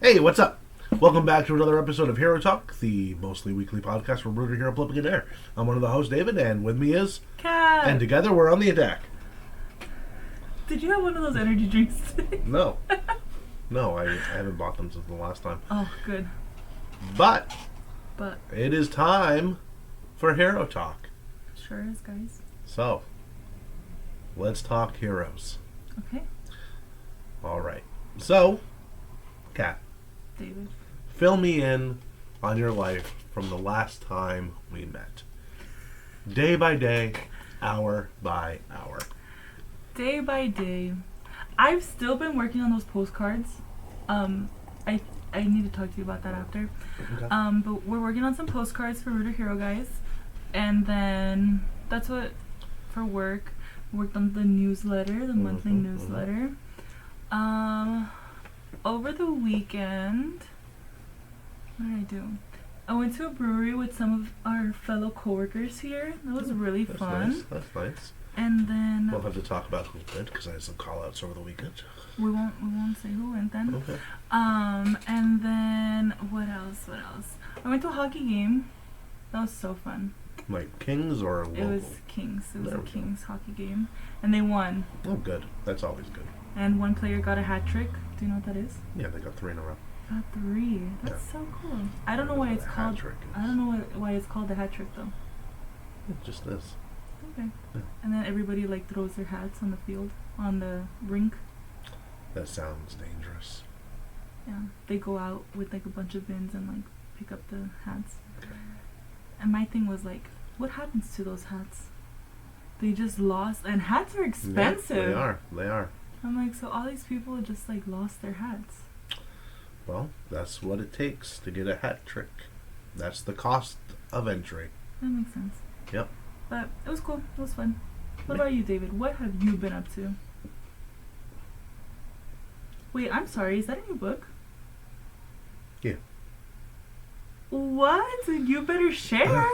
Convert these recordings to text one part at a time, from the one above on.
Hey, what's up? Welcome back to another episode of HeroTalk, the mostly weekly podcast from Rooter Hero Flipping in Air. I'm one of the hosts, David, and with me is... Cat! And together we're on the attack. Did you have one of those energy drinks today? No. No, I haven't bought them since the last time. Oh, good. But But it is time for HeroTalk. sure is, guys. So, let's talk heroes. Okay, Alright. So, Kat, David. fill me in on your life from the last time we met. Day by day, hour by hour. Day by day. I've still been working on those postcards. I need to talk to you about that after. Okay. But we're working on some postcards for Rooter Hero, guys. And then that's what, for work, worked on the newsletter, the monthly newsletter. Over the weekend, what did I do? I went to a brewery with some of our fellow coworkers here. That was really That's fun. nice. That's nice. And then We'll have to talk about who did because I had some call outs over the weekend. we won't say who went then. Okay. And then what else? I went to a hockey game. That was so fun. Like Kings or It local? was Kings. It was There a we go. Kings hockey game, and they won. Oh, good. That's always good. And one player got a hat trick. Do you know what that is? Yeah, they got 3 in a row. Got 3. That's so cool. I don't know why it's A hat called. trick is- I don't know why it's called the hat trick though. It just is. Okay. Yeah. And then everybody like throws their hats on the field, on the rink. That sounds dangerous. Yeah. They go out with like a bunch of bins and like pick up the hats. Okay. And my thing was like, what happens to those hats? They just lost, and hats are expensive. Yeah, they are. They are. I'm like, so all these people just like lost their hats. Well, that's what it takes to get a hat trick. That's the cost of entry. That makes sense. Yep. But it was cool. It was fun. What Yeah. about you, David? What have you been up to? Wait, I'm sorry. Is that a new book? Yeah. What? You better share.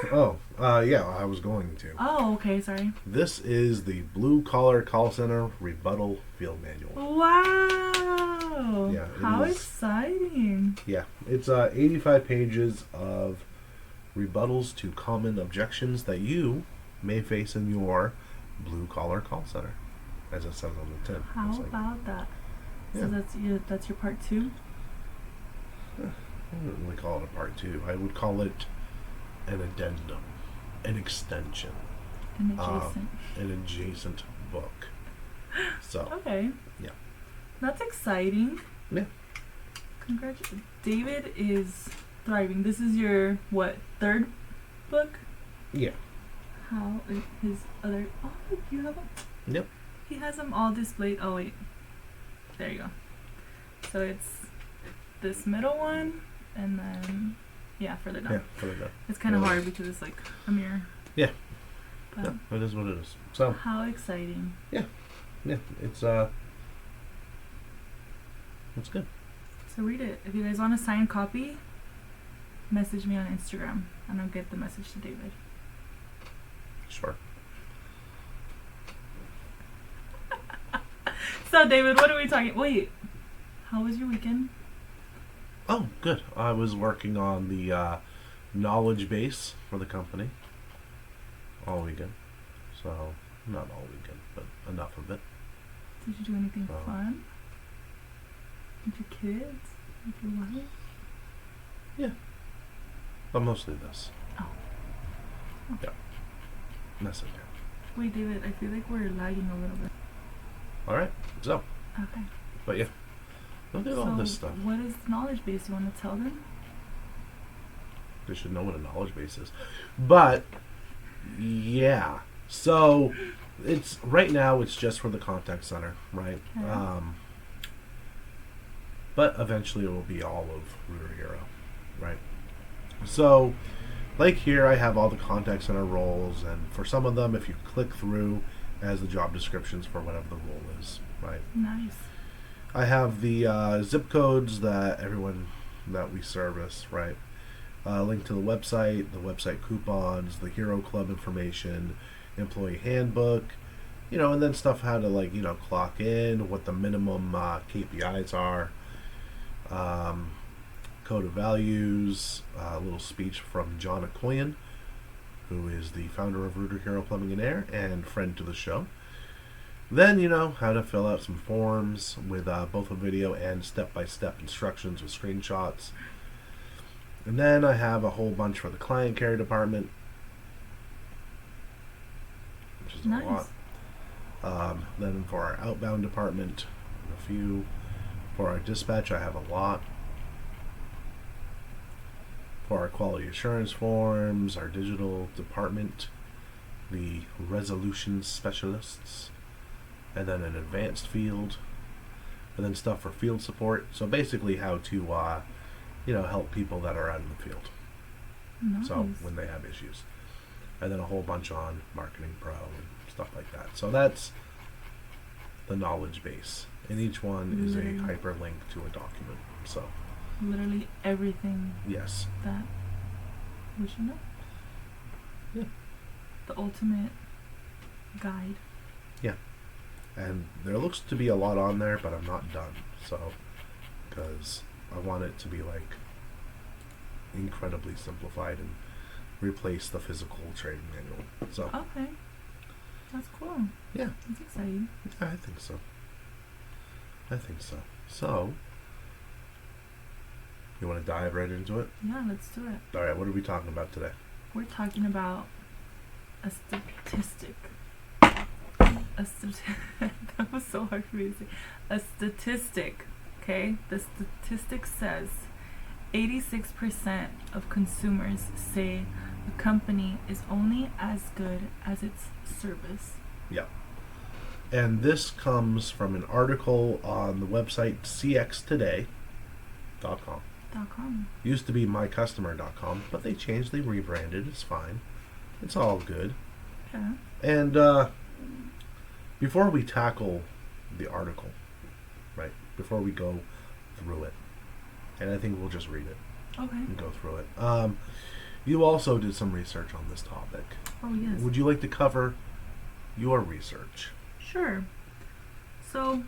Yeah, I was going to. Oh, okay. Sorry. This is the Blue Collar Call Center Rebuttal Field Manual. Wow. Yeah, it How is. exciting. Yeah, it's 85 pages of rebuttals to common objections that you may face in your blue collar call center, as it says on the tin. How It's like- about that? Yeah. So that's your part 2? I wouldn't really call it a part 2. I would call it an addendum, an extension, An adjacent. an adjacent book. So, Okay. yeah. That's exciting. Yeah. Congratulations. David is thriving. This is your, what, 3rd book? Yeah. How is his other... Oh, you have them? Yep. He has them all displayed. Oh, wait. There you go. So it's this middle one, and then, yeah, further down. Yeah, put it down. It's kind of Yeah. hard because it's like a mirror. Yeah. But Yeah, it is what it is. So, how exciting. yeah, it's good. So read it. If you guys want a signed copy, message me on Instagram, and I'll get the message to David. Sure. So, David, what are we talking... Wait. How was your weekend? Oh, good. I was working on the knowledge base for the company all weekend. So, not all weekend, but enough of it. Did you do anything Oh. fun? With your kids? With your wife? But mostly this. Oh. Yeah. That's okay. Wait, David, I feel like we're lagging a little bit. Alright, so, Okay. but yeah. Look at all this stuff. What is the knowledge base? You want to tell them? They should know what a knowledge base is. But, yeah. So, it's right now it's just for the contact center, right? Okay. But eventually it will be all of Rooter Hero, right? So, like here, I have all the contact center roles, and for some of them, if you click through, as the job descriptions for whatever the role is, right? Nice. I have the zip codes that everyone that we service, right? Link to the website coupons, the Hero Club information, employee handbook, and then stuff how to clock in, what the minimum KPIs are, code of values, a little speech from John Akoyan, who is the founder of Rooter Hero Plumbing and Air and friend to the show. Then, how to fill out some forms with both a video and step-by-step instructions with screenshots. And then I have a whole bunch for the client care department, which is Nice. a lot. Then for our outbound department, a few. For our dispatch, I have a lot. For our quality assurance forms, our digital department, the resolution specialists, and then an advanced field, and then stuff for field support. So basically how to, help people that are out in the field. Nice. So when they have issues. And then a whole bunch on Marketing Pro and stuff like that. So that's the knowledge base. And each one is a hyperlink to a document. So Literally everything yes. that we should know. Yeah. The ultimate guide. And there looks to be a lot on there, but I'm not done. So, because I want it to be like incredibly simplified and replace the physical training manual. So, Okay. That's cool. yeah, That's exciting. I think so. So, you want to dive right into it? Yeah, let's do it. All right, what are we talking about today? We're talking about a statistic. That was so hard for me to say. A statistic, okay? The statistic says 86% of consumers say a company is only as good as its service. Yep. And this comes from an article on the website cxtoday.com. .com. Used to be mycustomer.com, but they changed, they rebranded. It's fine. It's all good. Yeah. And before we tackle the article, right, before we go through it, and I think we'll just read it Okay. and go through it. You also did some research on this topic. Oh, yes. Would you like to cover your research? Sure. So,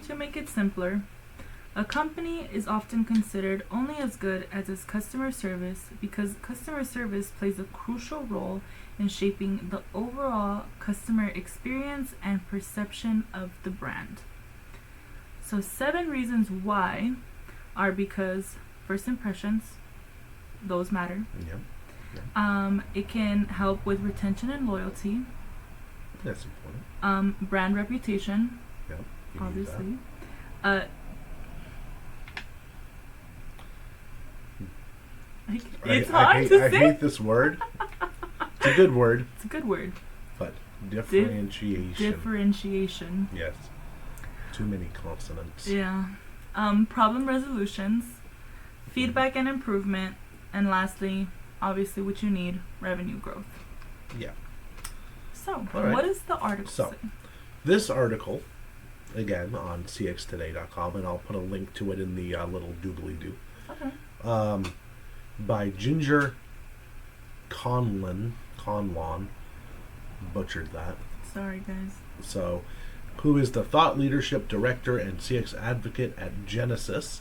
to make it simpler, a company is often considered only as good as its customer service because customer service plays a crucial role in shaping the overall customer experience and perception of the brand. So 7 reasons why are because first impressions, those matter. Yeah. It can help with retention and loyalty. That's important. Brand reputation, Yeah. You need obviously. It's hard to I say. hate this word. It's a good word, It's a good word. but differentiation. Differentiation. Yes. Too many consonants. Yeah. Problem resolutions, feedback and improvement, and lastly, obviously, what you need, revenue growth. Yeah. So, All right. what does the article So, say? This article, again, on cxtoday.com, and I'll put a link to it in the little doobly-doo, Okay. by Ginger Conlon, butchered that, Sorry, guys. so, who is the Thought Leadership Director and CX Advocate at Genesis.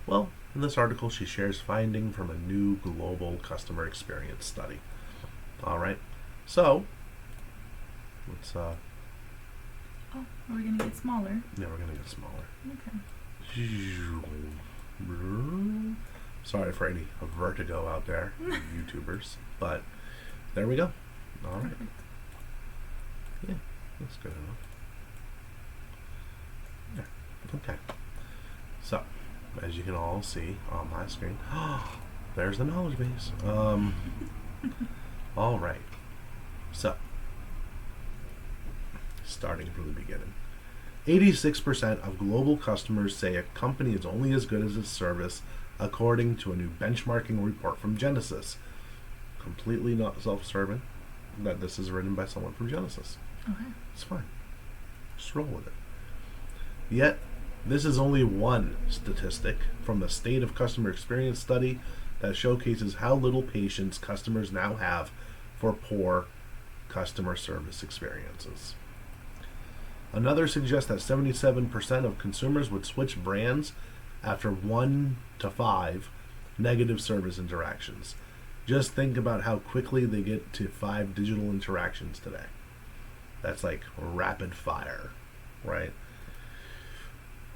Well, in this article, she shares finding from a new global customer experience study. All right, so let's. Oh, are we gonna get smaller? Yeah, we're gonna get smaller. Okay. Sorry for any vertigo out there, YouTubers, but there we go. All right, Perfect. yeah, that's good enough. Yeah, okay. So, as you can all see on my screen, there's the knowledge base. All right. So, starting from the beginning. 86% of global customers say a company is only as good as its service, according to a new benchmarking report from Genesis. Completely not self-serving that this is written by someone from Genesis. Okay. It's fine. Just roll with it. Yet, this is only one statistic from the State of Customer Experience study that showcases how little patience customers now have for poor customer service experiences. Another suggests that 77% of consumers would switch brands after 1 to 5 negative service interactions. Just think about how quickly they get to 5 digital interactions today. That's like rapid fire, right?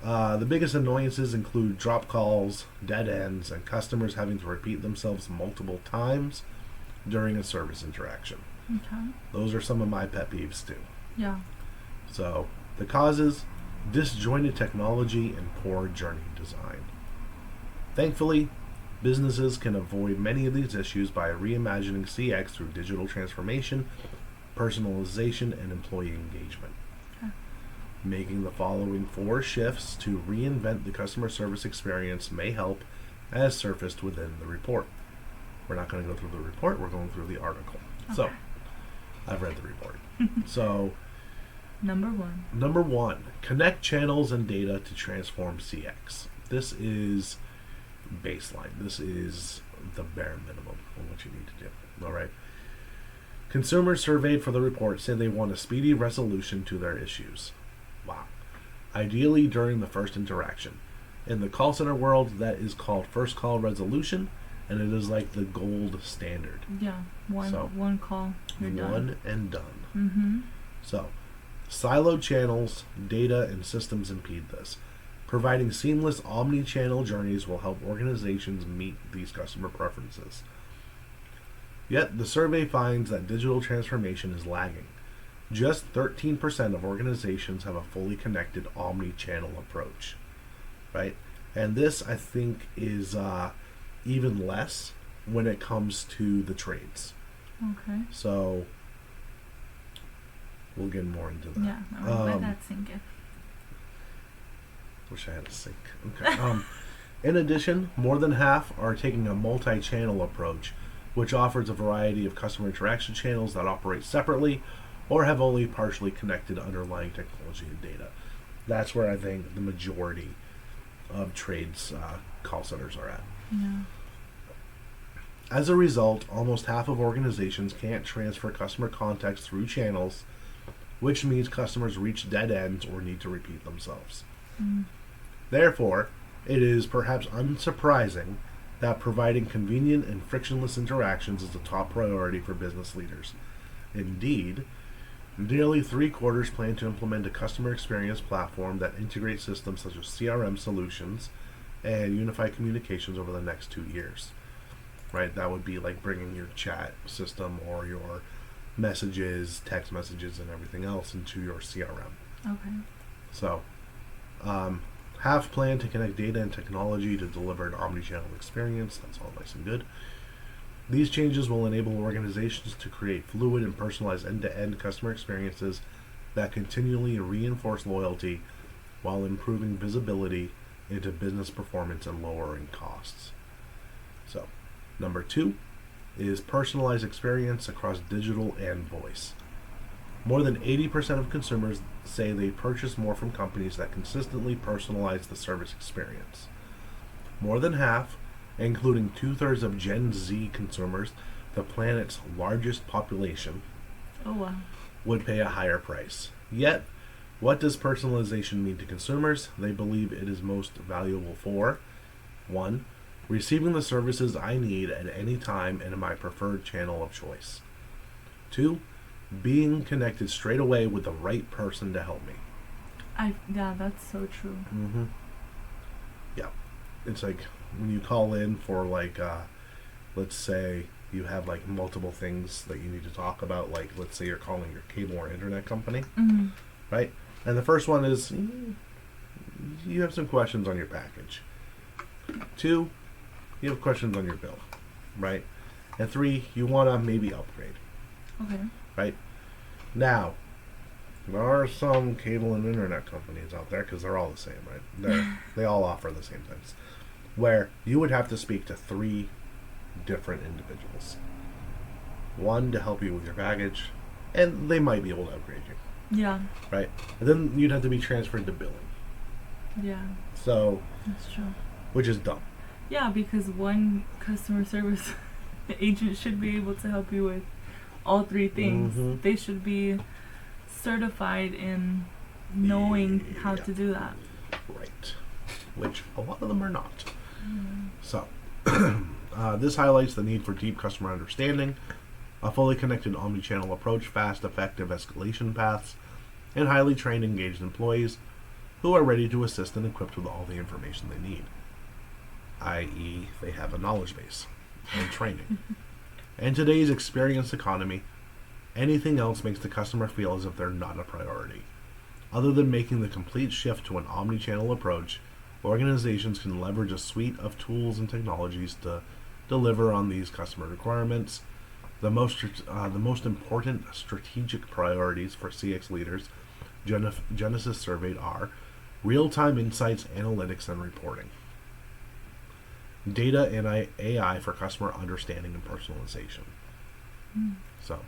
The biggest annoyances include drop calls, dead ends, and customers having to repeat themselves multiple times during a service interaction. Okay. Those are some of my pet peeves too. Yeah. So, the causes: disjointed technology and poor journey design. Thankfully, businesses can avoid many of these issues by reimagining CX through digital transformation, personalization, and employee engagement. Okay. Making the following 4 shifts to reinvent the customer service experience may help, as surfaced within the report. We're not going to go through the report, we're going through the article. Okay. So, I've read the report. So, Number 1. number 1, connect channels and data to transform CX. This is baseline. This is the bare minimum of what you need to do. All right. Consumers surveyed for the report say they want a speedy resolution to their issues. Wow. Ideally during the first interaction. In the call center world, that is called first call resolution, and it is like the gold standard. Yeah. One call. You're done. One and done. Mm-hmm. So, siloed channels, data, and systems impede this. Providing seamless omni-channel journeys will help organizations meet these customer preferences. Yet, the survey finds that digital transformation is lagging. Just 13% of organizations have a fully connected omni-channel approach, right? And this, I think, is even less when it comes to the trades. Okay. So, we'll get more into that. Yeah. Let that sink in. Wish I had a sink. Okay. In addition, more than half are taking a multi-channel approach, which offers a variety of customer interaction channels that operate separately or have only partially connected underlying technology and data. That's where I think the majority of trades call centers are at. Yeah. As a result, almost half of organizations can't transfer customer contacts through channels, which means customers reach dead ends or need to repeat themselves. Therefore, it is perhaps unsurprising that providing convenient and frictionless interactions is a top priority for business leaders. Indeed, nearly 3/4 plan to implement a customer experience platform that integrates systems such as CRM solutions and unified communications over the next 2 years. Right? That would be like bringing your chat system or your messages, text messages, and everything else into your CRM. Okay. So, have planned to connect data and technology to deliver an omnichannel experience. That's all nice and good. These changes will enable organizations to create fluid and personalized end-to-end customer experiences that continually reinforce loyalty while improving visibility into business performance and lowering costs. So, number 2 is personalized experience across digital and voice. More than 80% of consumers say they purchase more from companies that consistently personalize the service experience. More than half, including 2/3 of Gen Z consumers, the planet's largest population, Oh, wow. would pay a higher price. Yet, what does personalization mean to consumers? They believe it is most valuable for 1. Receiving the services I need at any time and in my preferred channel of choice. 2. Being connected straight away with the right person to help me. Yeah, that's so true. Mm-hmm. Yeah. It's like when you call in for like, let's say you have like multiple things that you need to talk about. Like, let's say you're calling your cable or internet company, right? And the first one is you have some questions on your package. 2, you have questions on your bill, right? And 3, you want to maybe upgrade. Okay. Right? Now, there are some cable and internet companies out there, because they're all the same, right? They all offer the same things, where you would have to speak to 3 different individuals. 1 to help you with your baggage, and they might be able to upgrade you. Yeah. Right? And then you'd have to be transferred to billing. Yeah. So, That's true. which is dumb. Yeah, because one customer service agent should be able to help you with all 3 things. Mhm. They should be certified in knowing how to do that. Right. which a lot of them are not. Mm. So, this highlights the need for deep customer understanding, a fully connected omnichannel approach, fast, effective escalation paths, and highly trained, engaged employees who are ready to assist and equipped with all the information they need, i.e., they have a knowledge base and training. In today's experience economy, anything else makes the customer feel as if they're not a priority. Other than making the complete shift to an omnichannel approach, organizations can leverage a suite of tools and technologies to deliver on these customer requirements. The most important strategic priorities for CX leaders Genesis surveyed are real-time insights, analytics, and reporting, data and AI for customer understanding and personalization. So,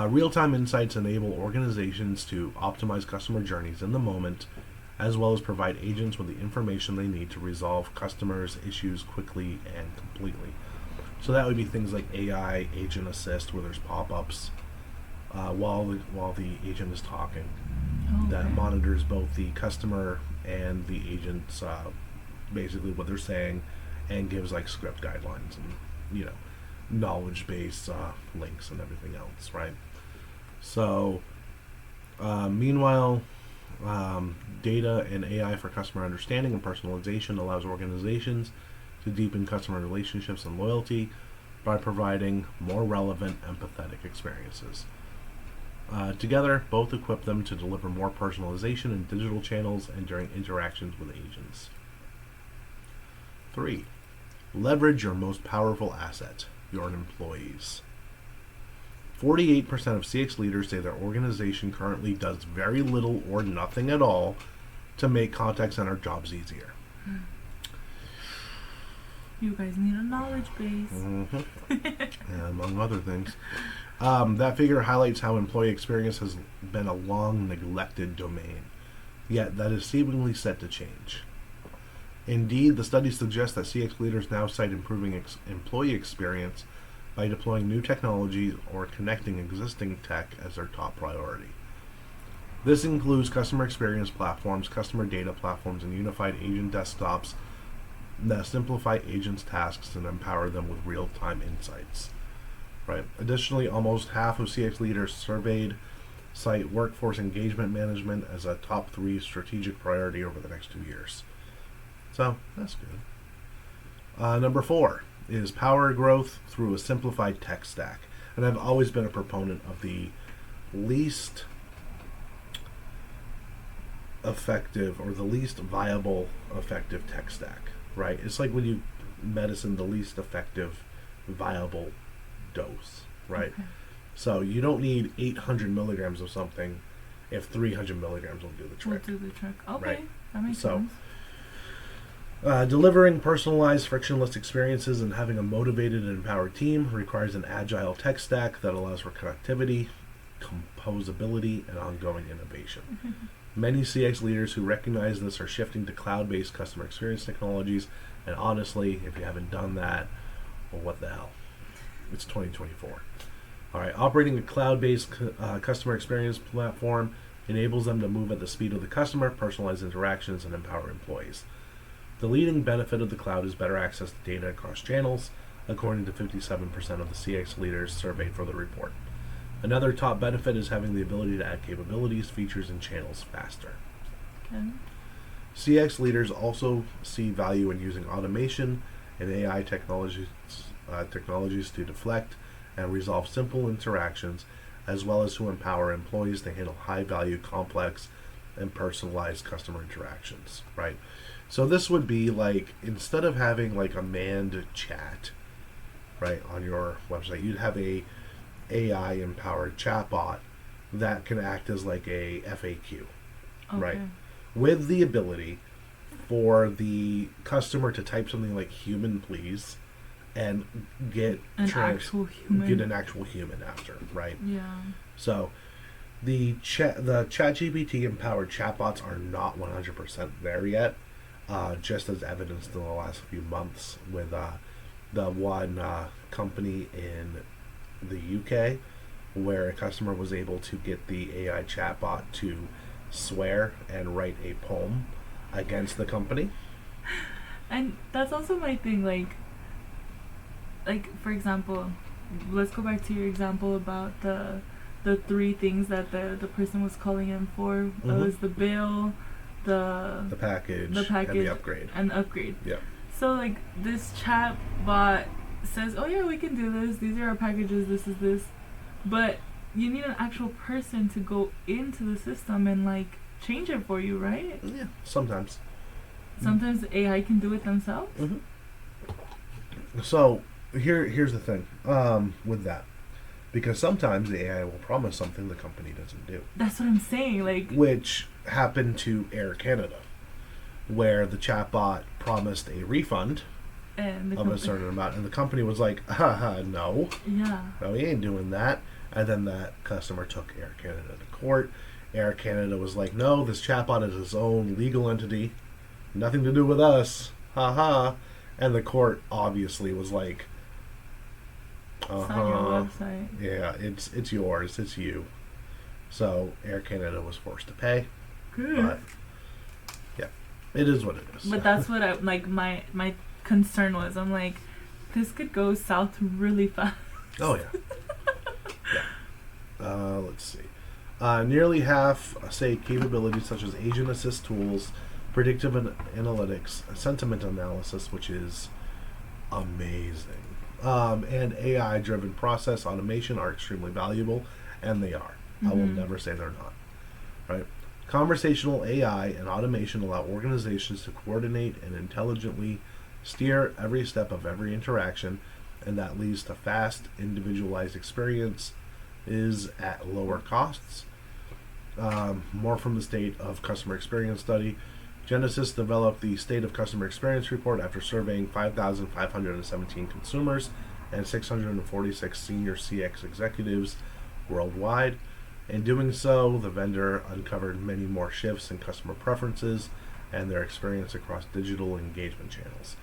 real-time insights enable organizations to optimize customer journeys in the moment, as well as provide agents with the information they need to resolve customers' issues quickly and completely. So that would be things like AI, agent assist, where there's pop-ups while the agent is talking. Okay. That monitors both the customer and the agent's basically what they're saying, and gives like script guidelines and knowledge base links and everything else, right? So meanwhile, data and AI for customer understanding and personalization allows organizations to deepen customer relationships and loyalty by providing more relevant, empathetic experiences. Together, both equip them to deliver more personalization in digital channels and during interactions with agents. 3. Leverage your most powerful asset, your employees. 48% of CX leaders say their organization currently does very little or nothing at all to make contact center jobs easier. You guys need a knowledge base. Mm-hmm. And among other things. That figure highlights how employee experience has been a long neglected domain, yet that is seemingly set to change. Indeed, the study suggests that CX leaders now cite improving employee experience by deploying new technologies or connecting existing tech as their top priority. This includes customer experience platforms, customer data platforms, and unified agent desktops that simplify agents' tasks and empower them with real-time insights. Right. Additionally, almost half of CX leaders surveyed cite workforce engagement management as a top 3 strategic priority over the next 2 years. So, that's good. Number 4 is power growth through a simplified tech stack. And I've always been a proponent of the least effective or the least viable effective tech stack, right? It's like when you medicine the least effective viable dose, right? Okay. So you don't need 800 milligrams of something if 300 milligrams will do the trick. Will do the trick. Okay, right? That makes sense. Delivering personalized, frictionless experiences and having a motivated and empowered team requires an agile tech stack that allows for connectivity, composability, and ongoing innovation. Many CX leaders who recognize this are shifting to cloud-based customer experience technologies, and honestly, if you haven't done that, well, what the hell? It's 2024. All right, operating a cloud-based customer experience platform enables them to move at the speed of the customer, personalize interactions, and empower employees. The leading benefit of the cloud is better access to data across channels, according to 57% of the CX leaders surveyed for the report. Another top benefit is having the ability to add capabilities, features, and channels faster. Okay. CX leaders also see value in using automation and AI technologies to deflect and resolve simple interactions, as well as to empower employees to handle high-value, complex, and personalized customer interactions, right? So this would be like, instead of having like a manned chat, right, on your website, you'd have a AI-empowered chatbot that can act as like a FAQ, right? With the ability for the customer to type something like "human, please," and get an actual human after, right? Yeah. So the ChatGPT empowered chatbots are not 100% there yet, just as evidenced in the last few months with the one company in the UK where a customer was able to get the AI chatbot to swear and write a poem against the company. And that's also my thing, like for example, let's go back to your example about the three things that the person was calling him for. It was the bill, the package, and the upgrade. And the upgrade. Yeah. So like this chat bot says, "Oh yeah, we can do this. These are our packages. This is this," but you need an actual person to go into the system and like change it for you, right? Yeah, sometimes. Sometimes the AI can do it themselves. So here's the thing with that, because sometimes the AI will promise something the company doesn't do. That's what I'm saying, like, which happened to Air Canada, where the chatbot promised a refund of a certain amount, and the company was like, haha, no. Yeah. No, we ain't doing that. And then that customer took Air Canada to court. Air Canada was like, no, this chatbot is its own legal entity. Nothing to do with us. Haha. And the court obviously was like, it's on your website. Yeah, it's yours. It's you. So Air Canada was forced to pay. Good. But yeah, it is what it is. But that's what I like. My concern was, I'm like, this could go south really fast. Oh yeah. Yeah. Let's see. Nearly half say capabilities such as agent assist tools, predictive analytics, sentiment analysis, which is amazing, and AI-driven process automation are extremely valuable, and they are. I will never say they're not. Right? Conversational AI and automation allow organizations to coordinate and intelligently steer every step of every interaction, and that leads to fast, individualized experience is at lower costs. More from the State of Customer Experience study. Genesis developed the State of Customer Experience report after surveying 5,517 consumers and 646 senior CX executives worldwide. In doing so, the vendor uncovered many more shifts in customer preferences and their experience across digital engagement channels.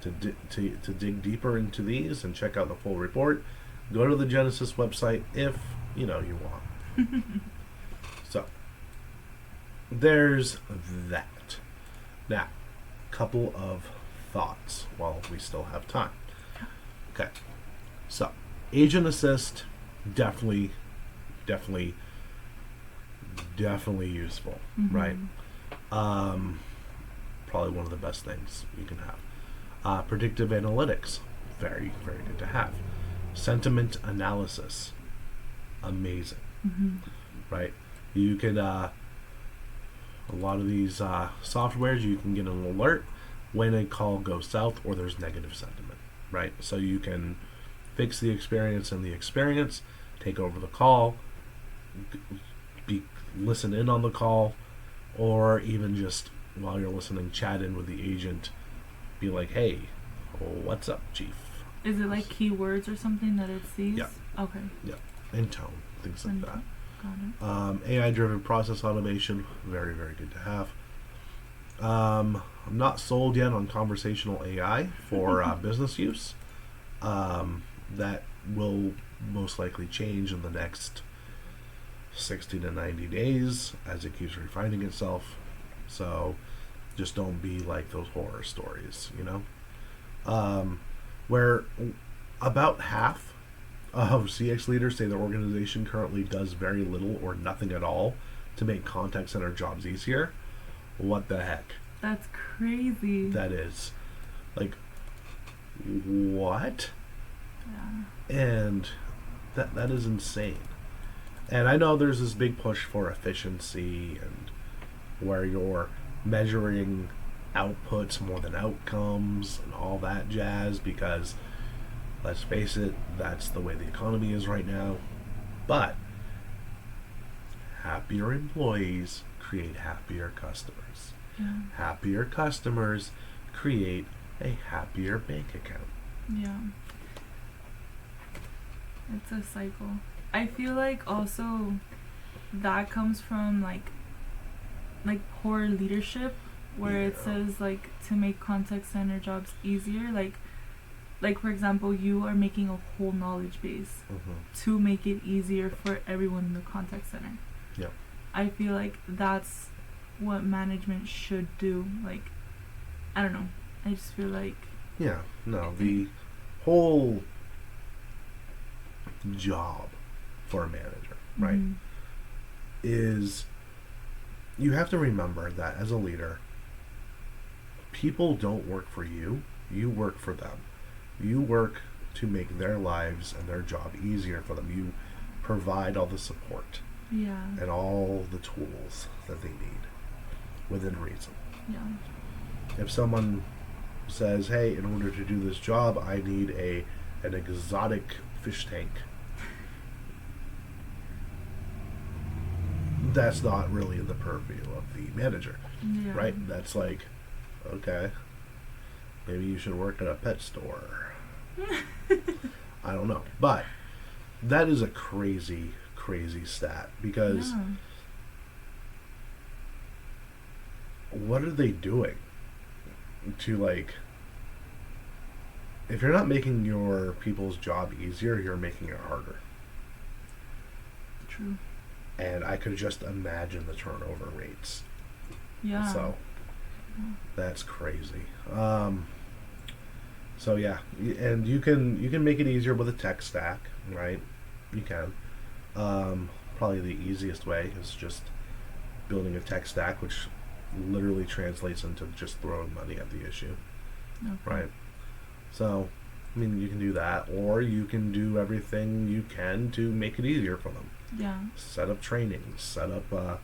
To dig deeper into these and check out the full report, go to the Genesis website if you want. So, there's that. Now, couple of thoughts while we still have time. Okay, so agent assist, definitely useful, right? Probably one of the best things you can have. Predictive analytics, very, very good to have. Sentiment analysis, amazing, right? You could, a lot of these softwares, you can get an alert when a call goes south or there's negative sentiment, right? So you can fix the experience in the experience, take over the call, listen in on the call, or even just while you're listening, chat in with the agent, be like, hey, what's up, chief? Is it like keywords or something that it sees? Yeah. Okay. Yeah, and tone, things like that. Got it. AI-driven process automation, very, very good to have. I'm not sold yet on conversational AI for business use. That will most likely change in the next 60 to 90 days as it keeps refining itself. So just don't be like those horror stories, where about half of CX leaders say their organization currently does very little or nothing at all to make contact center jobs easier. What the heck? That's crazy. That is. Like, what? Yeah. And that is insane. And I know there's this big push for efficiency and where you're measuring outputs more than outcomes and all that jazz, because let's face it, that's the way the economy is right now. But happier employees create happier customers. Yeah. Happier customers create a happier bank account. Yeah. It's a cycle. I feel like also that comes from like poor leadership, where it says like to make contact center jobs easier, like for example, you are making a whole knowledge base to make it easier for everyone in the contact center. Yep. I feel like that's what management should do. Like I don't know. I just feel like Yeah, no, the whole job for a manager, right, mhm. is you have to remember that as a leader, people don't work for you, you work for them. You work to make their lives and their job easier for them. You provide all the support Yeah. and all the tools that they need within reason. Yeah. If someone says, "Hey, in order to do this job, I need an exotic fish tank," that's not really in the purview of the manager, Yeah. right? That's like, okay, maybe you should work at a pet store. I don't know, but that is a crazy, crazy stat because Yeah. what are they doing to, like, if you're not making your people's job easier, you're making it harder. True. And I could just imagine the turnover rates. Yeah. So that's crazy. So yeah, and you can make it easier with a tech stack, right? You can. Probably the easiest way is just building a tech stack, which literally translates into just throwing money at the issue, Okay. right? So, I mean, you can do that, or you can do everything you can to make it easier for them. Yeah. Set up training, set up a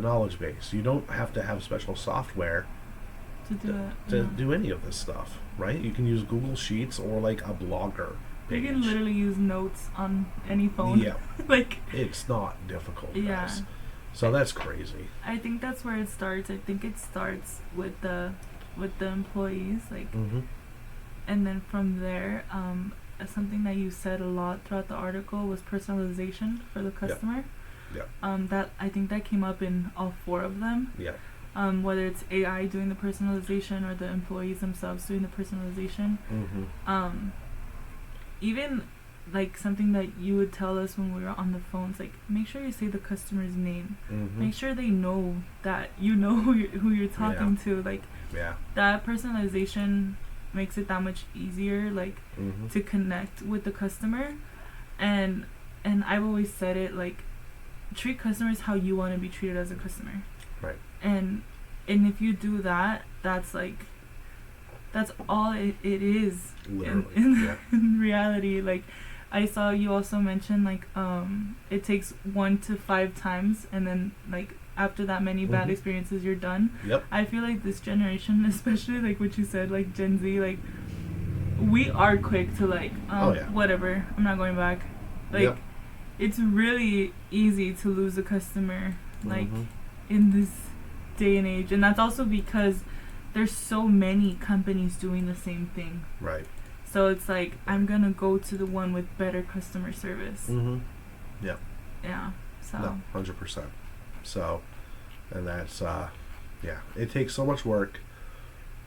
knowledge base. You don't have to have special software To do it. to Yeah. do any of this stuff, right? You can use Google Sheets or like a blogger page. You can literally use notes on any phone. Yeah, Like, it's not difficult, yeah. guys. So that's crazy. I think that's where it starts. I think it starts with the employees, like, Mm-hmm. and then from there, something that you said a lot throughout the article was personalization for the customer. Yeah. That I think that came up in all 4 of them. Yeah. Whether it's AI doing the personalization or the employees themselves doing the personalization. Mm-hmm. Even like something that you would tell us when we were on the phones, like, make sure you say the customer's name. Mm-hmm. Make sure they know that you know who you're talking to. Like, Yeah. that personalization makes it that much easier, like, Mm-hmm. to connect with the customer. And I've always said it, like, treat customers how you want to be treated as a customer. Right. And if you do that, that's like, that's all it is. Literally. in in reality. Like, I saw you also mention, like, it takes 1 to 5 times, and then, like, after that many bad Mhm. experiences, you're done. Yep. I feel like this generation, especially like what you said, like Gen Z, like, we are quick to, like, Oh, yeah. whatever, I'm not going back. Like, Yep. it's really easy to lose a customer, like, Mhm. in this day and age. And that's also because there's so many companies doing the same thing. Right. So it's like, I'm gonna go to the one with better customer service. Mm-hmm. Yeah. So. No, 100%. So, and that's yeah, it takes so much work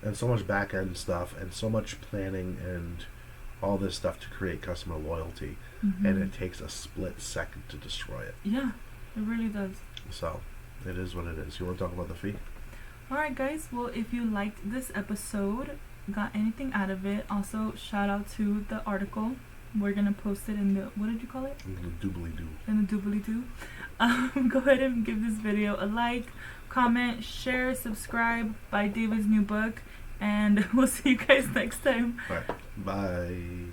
and so much back end stuff and so much planning and all this stuff to create customer loyalty, Mhm. and it takes a split second to destroy it. Yeah, it really does. So, it is what it is. You want to talk about the fee? Alright, guys. Well, if you liked this episode, got anything out of it, also shout out to the article. We're gonna post it in the, what did you call it? Doobly doo. In the doobly-doo. Go ahead and give this video a like, comment, share, subscribe, buy David's new book, and we'll see you guys next time. All right. Bye.